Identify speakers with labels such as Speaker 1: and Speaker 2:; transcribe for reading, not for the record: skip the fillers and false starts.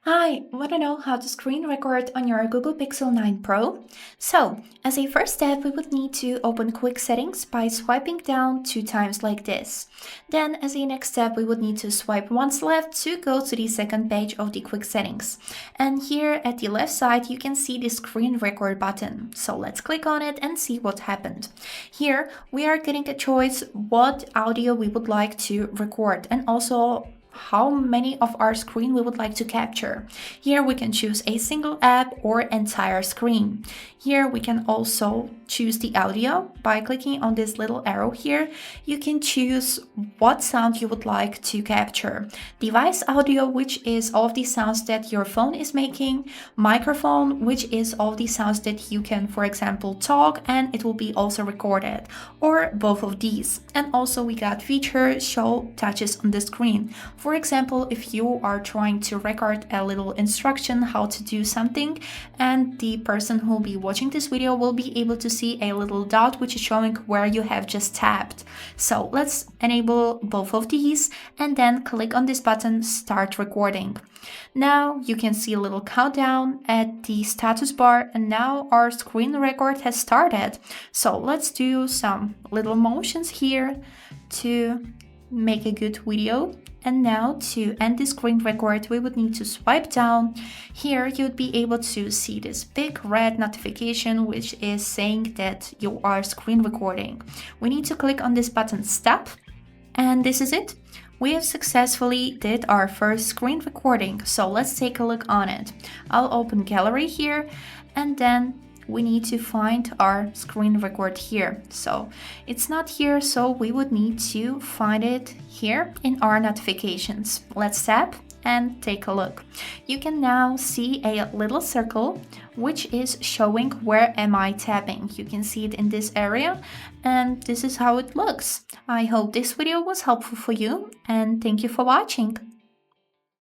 Speaker 1: Hi, want to know how to screen record on your Google Pixel 9 Pro? So, as a first step, we would need to open Quick Settings by swiping down 2 times like this. Then, as a next step, we would need to swipe once left to go to the second page of the Quick Settings. And here at the left side, you can see the screen record button. So let's click on it and see what happened. Here, we are getting a choice what audio we would like to record and also how many of our screen we would like to capture. Here we can choose a single app or entire screen. Here we can also choose the audio by clicking on this little arrow here. You can choose what sound you would like to capture. Device audio, which is all of the sounds that your phone is making. Microphone, which is all the sounds that you can, for example, talk and it will be also recorded, or both of these. And also we got feature show touches on the screen. For example, if you are trying to record a little instruction how to do something and the person who will be watching this video will be able to see a little dot which is showing where you have just tapped. So let's enable both of these and then click on this button, start recording. Now you can see a little countdown at the status bar and now our screen record has started. So let's do some little motions here to make a good video. And now to end the screen record, we would need to swipe down. Here you'd be able to see this big red notification which is saying that you are screen recording. We need to click on this button stop, and this is it. We have successfully did our first screen recording, so let's take a look on it. I'll open gallery here and then we need to find our screen record here. So it's not here, so we would need to find it here in our notifications. Let's tap and take a look. You can now see a little circle which is showing where am I tapping. You can see it in this area and this is how it looks. I hope this video was helpful for you and thank you for watching.